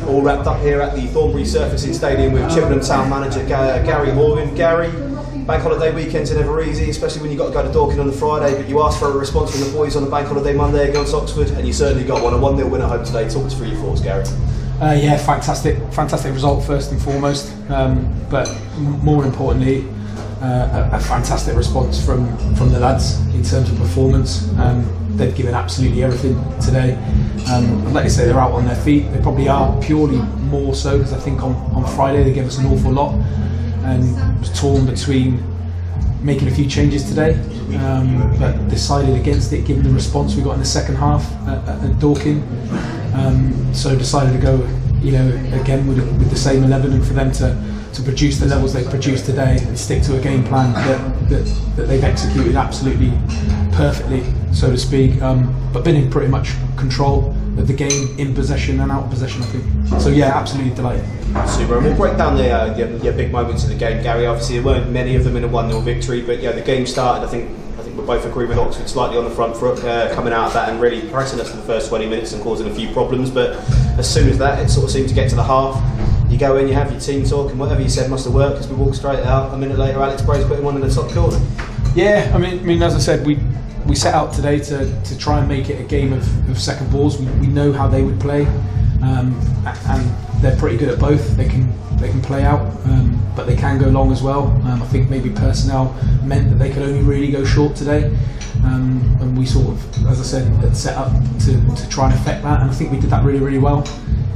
all wrapped up here at the Thornbury Surfacing Stadium with Chippenham Town Manager Gary Horgan. Gary, bank holiday weekends are never easy, especially when you've got to go to Dorking on the Friday, but you asked for a response from the boys on the bank holiday Monday against Oxford, and you certainly got one, a 1-0 win at home today. Talk us through your thoughts, Gary. Yeah, fantastic result first and foremost, but more importantly, a fantastic response from the lads in terms of performance. They've given absolutely everything today. I'd like to say they're out on their feet. They probably are purely more so because I think on Friday they gave us an awful lot and was torn between making a few changes today, but decided against it given the response we got in the second half at Dorking. So decided to go, again with the same 11, and for them to produce the levels they've produced today and stick to a game plan that they've executed absolutely perfectly, so to speak, but been in pretty much control of the game, in possession and out of possession, I think. So yeah, absolutely delighted. Super. And we'll break down the big moments of the game, Gary. Obviously there weren't many of them in a 1-0 victory, but the game started, I think we both agree with Oxford slightly on the front foot, coming out of that and really pressing us for the first 20 minutes and causing a few problems, but as soon as that, it sort of seemed to get to the half. You go in, you have your team talk, and whatever you said must have worked, because we walked straight out. A minute later, Alex Bray's putting one in the top corner. Yeah, I mean, as I said, we set out today to try and make it a game of second balls. We know how they would play, and they're pretty good at both. They can play out, but they can go long as well. I think maybe personnel meant that they could only really go short today, and we sort of, as I said, had set up to try and affect that, and I think we did that really, really well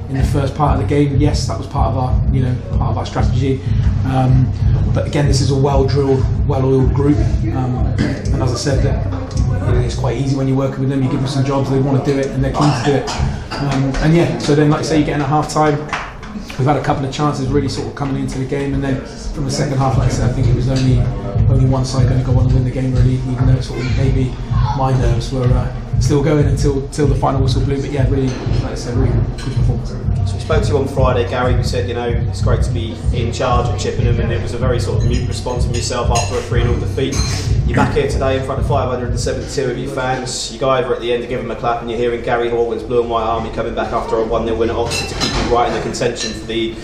in the first part of the game. Yes, that was part of our strategy, but again, this is a well-drilled, well-oiled group, and as I said, that it's quite easy when you're working with them. You give them some jobs, they want to do it, and they're keen to do it. And yeah, so then, like I say, you get in at half time. We've had a couple of chances really sort of coming into the game, and then from the second half, like I said, I think it was only one side going to go on and win the game really, even though sort of maybe my nerves were still going until the final whistle blew. But yeah, really, like I said, really good performance. So we spoke to you on Friday, Gary. We said, it's great to be in charge at Chippenham, and it was a very sort of mute response from yourself after a 3-0 defeat. You're back here today in front of 572 of your fans. You go over at the end to give them a clap, and you're hearing Gary Horgan's Blue and White Army coming back after a 1-0 win at Oxford to keep you right in the contention for the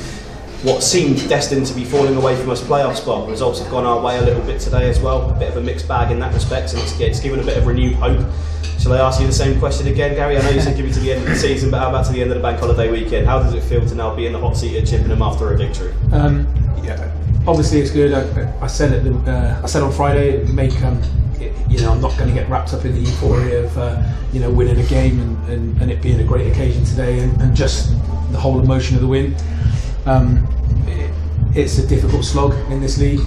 what seemed destined to be falling away from us playoff spot. The results have gone our way a little bit today as well, a bit of a mixed bag in that respect, and it's given a bit of renewed hope. Shall I ask you the same question again, Gary? I know you said give it to the end of the season, but how about to the end of the bank holiday weekend? How does it feel to now be in the hot seat at Chippenham after a victory? Yeah, obviously it's good. I said on Friday, I'm not going to get wrapped up in the euphoria of winning a game and it being a great occasion today, and just the whole emotion of the win. It's a difficult slog in this league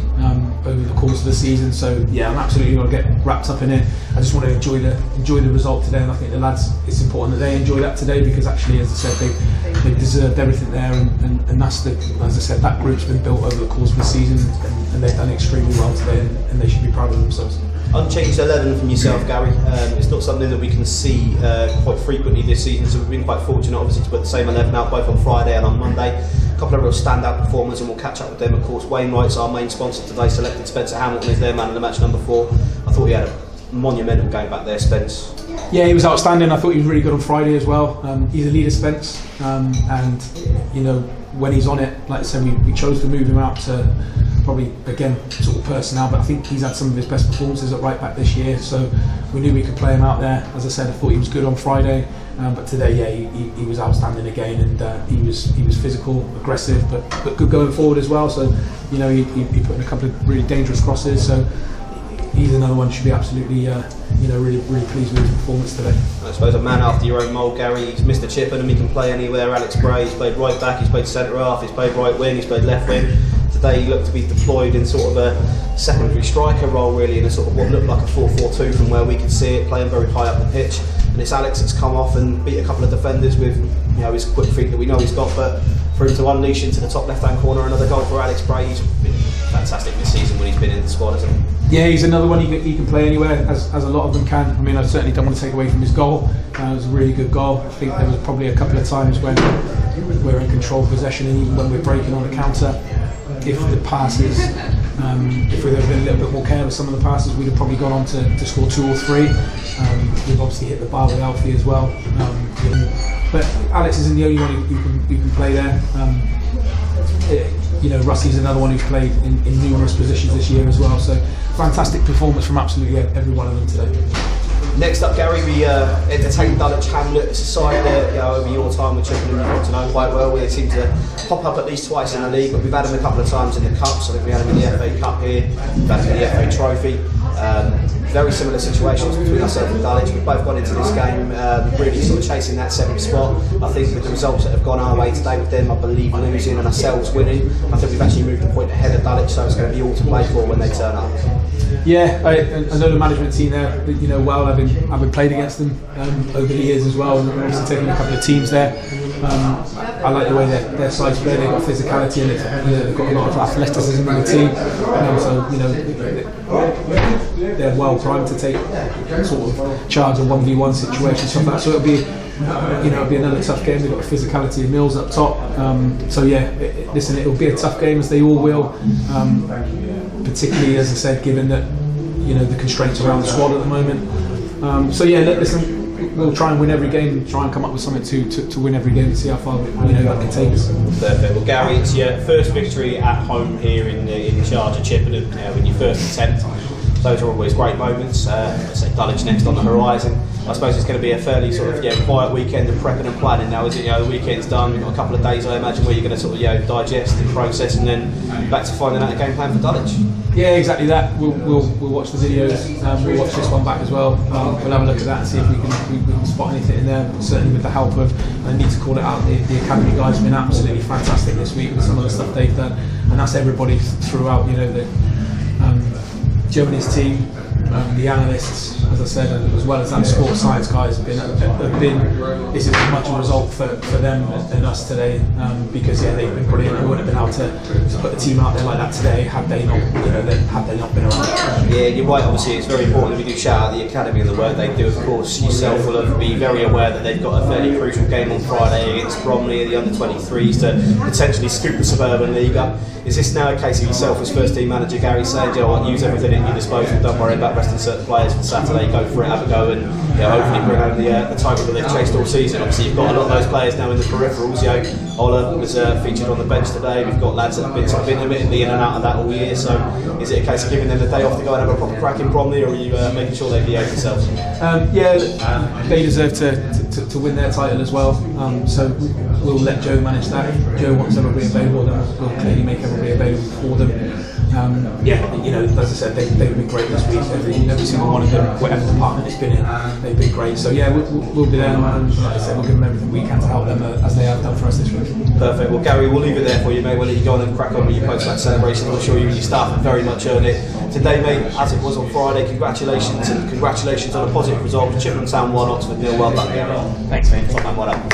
over the course of the season, so yeah, I'm absolutely going to get wrapped up in it. I just want to enjoy the result today, and I think the lads, it's important that they enjoy that today, because actually, as I said, they deserved everything there, and that's as I said, that group's been built over the course of the season, and they've done extremely well today, and they should be proud of themselves. Unchanged 11 from yourself, Gary. It's not something that we can see quite frequently this season, so we've been quite fortunate obviously to put the same 11 out both on Friday and on Monday. A couple of real standout performers, and we'll catch up with them. Of course, Wainwright's our main sponsor today, selected Spencer Hamilton as their man of the match number 4. I thought he had a monumental game back there, Spence. Yeah, he was outstanding. I thought he was really good on Friday as well. He's a leader, Spence, and when he's on it, like I said, we chose to move him out to probably, again, sort of personnel, but I think he's had some of his best performances at right back this year, so we knew we could play him out there. As I said, I thought he was good on Friday, but today, yeah, he was outstanding again, and he was physical, aggressive, but good going forward as well. So he put in a couple of really dangerous crosses, so he's another one who should be absolutely really pleased with his performance today. I suppose a man after your own mould, Gary. He's Mr. Chippenham, he can play anywhere. Alex Bray, he's played right back, he's played centre half, he's played right wing, he's played left wing. Today he looked to be deployed in sort of a secondary striker role, really, in a sort of what looked like a 4-4-2 from where we could see it, playing very high up the pitch. And it's Alex that's come off and beat a couple of defenders with his quick feet that we know he's got, but for him to unleash into the top left-hand corner, another goal for Alex Bray. He's been fantastic this season when he's been in the squad, hasn't he? Yeah, he's another one. He can play anywhere, as a lot of them can. I mean, I certainly don't want to take away from his goal. It was a really good goal. I think there was probably a couple of times when we're in control of possession, and even when we're breaking on the counter, if the passes, if we'd have been a little bit more careful with some of the passes, we'd have probably gone on to score 2 or 3. We've obviously hit the bar with Alfie as well. but Alex isn't the only one who can play there. Rusty's another one who's played in numerous positions this year as well. So fantastic performance from absolutely every one of them today. Next up, Gary, we entertained Dulwich Hamlet. It's a side that over your time with Chippenham you've got to know quite well. They seem to pop up at least twice in the league, but we've had them a couple of times in the Cups. I think we had them in the FA Cup here, we've had them in the FA Trophy. Very similar situations between ourselves and Dulwich. We've both gone into this game really sort of chasing that 7th spot. I think with the results that have gone our way today, with them I believe losing and ourselves winning, I think we've actually moved a point ahead of Dulwich, so it's going to be all to play for when they turn up. Yeah, I know the management team there, well. I've been played against them over the years as well, and I've also taken a couple of teams there. I like the way their sides play. They've got physicality and they've got a lot of athleticism in the team. So they're well primed to take sort of charge of 1v1 situations, stuff like that. So it'll be another tough game. They've got the physicality of Mills up top. Listen, it'll be a tough game, as they all will. Particularly, as I said, given that the constraints around the squad at the moment. Listen, we'll try and win every game, try and come up with something to win every game and see how far that can take us. Perfect. Well, Gary, it's your first victory at home here in charge of Chippenham with your first attempt. Those are always great moments. I say Dulwich next on the horizon. I suppose it's going to be a fairly sort of quiet weekend of prepping and planning now, is it? The weekend's done. We've got a couple of days, I imagine, where you're going to sort of digest and process, and then back to finding out a game plan for Dulwich. Yeah, exactly that. We'll watch the videos. We'll watch this one back as well. We'll have a look at that and see if we can spot anything in there. But certainly with the help of, I need to call it out, the academy guys have been absolutely fantastic this week with some of the stuff they've done, and that's everybody throughout. Joe and his team, the analysts, as I said, as well as that sports science guys have been. This is as much a result for them and us today, because they've been brilliant. We wouldn't have been able to put the team out there like that today had they not been around. Yeah, you're right. Obviously, it's very important that we do shout out the academy and the work they do. Of course, yourself will be very aware that they've got a fairly crucial game on Friday against Bromley and the under-23s to potentially scoop the Suburban League up. Is this now a case of yourself as first team manager, Gary, saying, use everything at your disposal, don't worry about resting certain players for Saturday, go for it, have a go, and hopefully bring home the title that they've chased all season? Obviously, you've got a lot of those players now in the peripherals. Ola was featured on the bench today. We've got lads that have been sort of intermittently in and out of that all year. So, is it a case of giving them the day off to go and have a proper crack in Bromley, or are you making sure they behave themselves? They deserve to win their title as well. So we'll let Joe manage that. If Joe wants everybody available, then we'll clearly make everybody available for them. As I said, they've been great this week. Every single one of them, whatever department it's been in, they've been great. So we'll be there, and like I said, we'll give them everything we can to help them as they have done for us this week. Perfect. Well, Gary, we'll leave it there for you, mate. We'll let you go on and crack on with your post-match celebration. I'm sure you and your staff have very much earned it today, mate, as it was on Friday. Congratulations, and congratulations on a positive result. Chippenham Town 1, Oxford 0. Well done, Gary. Thanks, mate. Top man, well done.